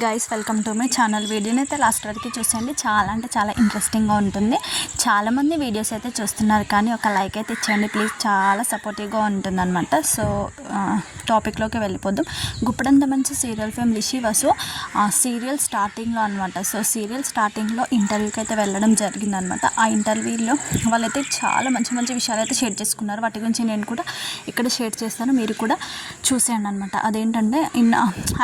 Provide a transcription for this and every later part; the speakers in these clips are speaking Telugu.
Guys welcome to my channel. వీడియోని అయితే లాస్ట్ వరకు చూసేయండి. చాలా అంటే చాలా ఇంట్రెస్టింగ్గా ఉంటుంది. చాలామంది వీడియోస్ అయితే చూస్తున్నారు, కానీ ఒక లైక్ అయితే ఇచ్చేయండి ప్లీజ్. చాలా సపోర్టివ్గా ఉంటుంది అనమాట. సో టాపిక్లోకి వెళ్ళిపోద్దాం. గుప్పడంత మంచి serial fame Rishi Vasu serial స్టార్టింగ్లో అనమాట. సో సీరియల్ స్టార్టింగ్లో ఇంటర్వ్యూకి అయితే వెళ్ళడం జరిగిందనమాట. ఆ ఇంటర్వ్యూలో వాళ్ళైతే చాలా మంచి మంచి విషయాలు అయితే షేర్ చేసుకున్నారు. వాటి గురించి నేను కూడా ఇక్కడ షేర్ చేస్తాను, మీరు కూడా చూసేయండి అనమాట. అదేంటంటే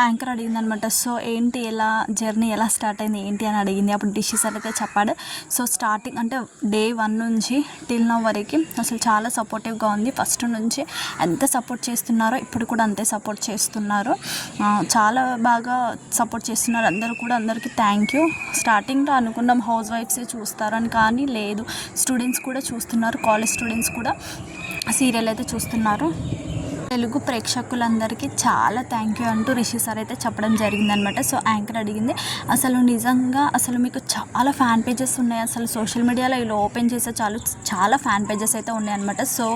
యాంకర్ అడిగిందనమాట, సో ఏంటి ఎలా జర్నీ ఎలా స్టార్ట్ అయింది ఏంటి అని అడిగింది. అప్పుడు రిషి సార్ అయితే చెప్పాడు. సో స్టార్టింగ్ అంటే డే 1 నుంచి టిల్ నౌ వరకు అసలు చాలా సపోర్టివ్గా ఉంది. ఫస్ట్ నుంచి ఎంత సపోర్ట్ చేస్తున్నారో ఇప్పుడు కూడా అంతే సపోర్ట్ చేస్తున్నారు. చాలా బాగా సపోర్ట్ చేస్తున్నారు అందరూ కూడా. అందరికీ థ్యాంక్ యూ. స్టార్టింగ్లో అనుకున్నాం హౌస్ వైఫ్సే చూస్తారని, కానీ లేదు, స్టూడెంట్స్ కూడా చూస్తున్నారు. కాలేజ్ స్టూడెంట్స్ కూడా సీరియల్ అయితే చూస్తున్నారు. తెలుగు ప్రేక్షకులందరికీ చాలా థ్యాంక్ యూ అంటూ రిషి సార్ అయితే చెప్పడం జరిగిందనమాట. సో యాంకర్ అడిగింది, అసలు నిజంగా అసలు మీకు చాలా ఫ్యాన్ పేజెస్ ఉన్నాయి, అసలు సోషల్ మీడియాలో ఇలా ఓపెన్ చేసే చాలా ఫ్యాన్ పేజెస్ అయితే ఉన్నాయన్నమాట. సో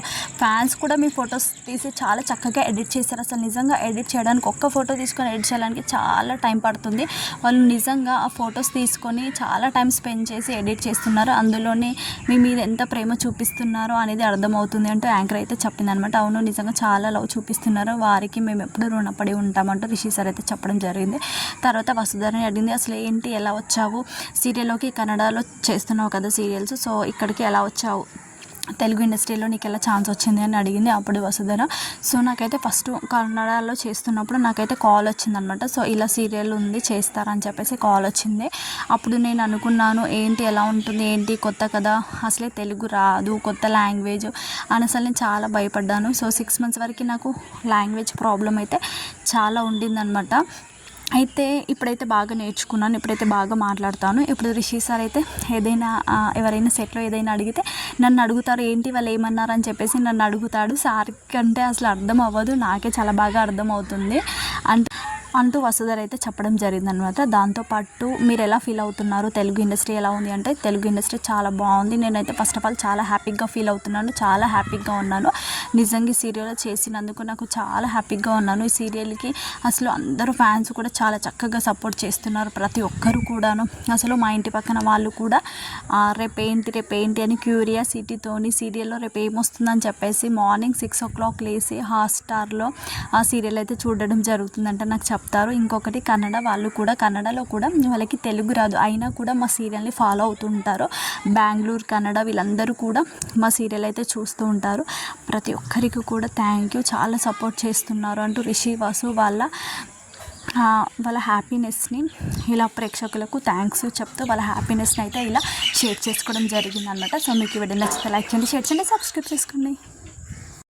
ఫ్యాన్స్ కూడా మీ ఫొటోస్ తీసి చాలా చక్కగా ఎడిట్ చేశారు. అసలు నిజంగా ఎడిట్ చేయడానికి ఒక్క ఫోటో తీసుకొని ఎడిట్ చేయడానికి చాలా టైం పడుతుంది. వాళ్ళు నిజంగా ఆ ఫొటోస్ తీసుకొని చాలా టైం స్పెండ్ చేసి ఎడిట్ చేస్తున్నారు. అందులోనే మీ మీద ఎంత ప్రేమ చూపిస్తున్నారో అనేది అర్థమవుతుంది అంటూ యాంకర్ అయితే చెప్పిందనమాట. అవును, నిజంగా చాలా లవ్ చూపిస్తున్నారు, వారికి మేము ఎప్పుడు రుణపడి ఉంటామంటూ రిషి సార్ అయితే చెప్పడం జరిగింది. తర్వాత వసుధని అడిగింది, అసలు ఏంటి ఎలా వచ్చావు సీరియల్లోకి, కన్నడలో చేస్తున్నావు కదా సీరియల్స్, సో ఇక్కడికి ఎలా వచ్చావు, తెలుగు ఇండస్ట్రీలో నీకు ఎలా ఛాన్స్ వచ్చింది అని అడిగింది. అప్పుడు వసుధర, సో నాకైతే ఫస్ట్ కన్నడలో చేస్తున్నప్పుడు నాకైతే కాల్ వచ్చిందనమాట. సో ఇలా సీరియల్ ఉంది చేస్తారని చెప్పేసి కాల్ వచ్చింది. అప్పుడు నేను అనుకున్నాను ఏంటి ఎలా ఉంటుంది ఏంటి కొత్త కదా, అసలే తెలుగు రాదు, కొత్త లాంగ్వేజ్ అని అసలు నేను చాలా భయపడ్డాను. సో 6 months వరకు నాకు లాంగ్వేజ్ ప్రాబ్లం అయితే చాలా ఉండిందనమాట. అయితే ఇప్పుడైతే బాగా నేర్చుకున్నాను, ఇప్పుడైతే బాగా మాట్లాడతాను. ఇప్పుడు రిషి సార్ అయితే ఏదైనా ఎవరైనా సెట్లో ఏదైనా అడిగితే నన్ను అడుగుతారు, ఏంటి వాళ్ళు ఏమన్నారు అని చెప్పేసి నన్ను అడుగుతాడు. సార్ కంటే అసలు అర్థం అవ్వదు, నాకే చాలా బాగా అర్థం అవుతుంది అంటూ వసుధర అయితే చెప్పడం జరిగిందనమాట. దాంతోపాటు మీరు ఎలా ఫీల్ అవుతున్నారు, తెలుగు ఇండస్ట్రీ ఎలా ఉంది అంటే, తెలుగు ఇండస్ట్రీ చాలా బాగుంది. నేనైతే ఫస్ట్ ఆఫ్ ఆల్ చాలా హ్యాపీగా ఫీల్ అవుతున్నాను, చాలా హ్యాపీగా ఉన్నాను. నిజంగా ఈ సీరియల్ చేసినందుకు నాకు చాలా హ్యాపీగా ఉన్నాను. ఈ సీరియల్కి అసలు అందరూ ఫ్యాన్స్ కూడా చాలా చక్కగా సపోర్ట్ చేస్తున్నారు, ప్రతి ఒక్కరు కూడాను. అసలు మా ఇంటి పక్కన వాళ్ళు కూడా రేపేంటి అని క్యూరియాసిటీతోని సీరియల్లో రేపు ఏమొస్తుందని చెప్పేసి మార్నింగ్ 6 o'clock లేసి హాట్స్టార్లో ఆ సీరియల్ అయితే చూడడం జరుగుతుందంట నాకు చెప్తారు. ఇంకొకటి కన్నడ వాళ్ళు కూడా, కన్నడలో కూడా వాళ్ళకి తెలుగు రాదు, అయినా కూడా మా సీరియల్ని ఫాలో అవుతుంటారు. బెంగళూరు, కన్నడ వీళ్ళందరూ కూడా మా సీరియల్ అయితే చూస్తూ ఉంటారు. ప్రతి ఒక్కరికి కూడా థ్యాంక్ యూ, చాలా సపోర్ట్ చేస్తున్నారు అంటూ రిషి వసు వాళ్ళ హ్యాపీనెస్ని ఇలా ప్రేక్షకులకు థ్యాంక్స్ చెప్తూ వాళ్ళ హ్యాపీనెస్ని అయితే ఇలా షేర్ చేసుకోవడం జరిగిందనమాట. సో మీకు ఈ వీడియో నచ్చితే లైక్ చేయండి, షేర్ చేయండి, సబ్స్క్రైబ్ చేసుకోండి.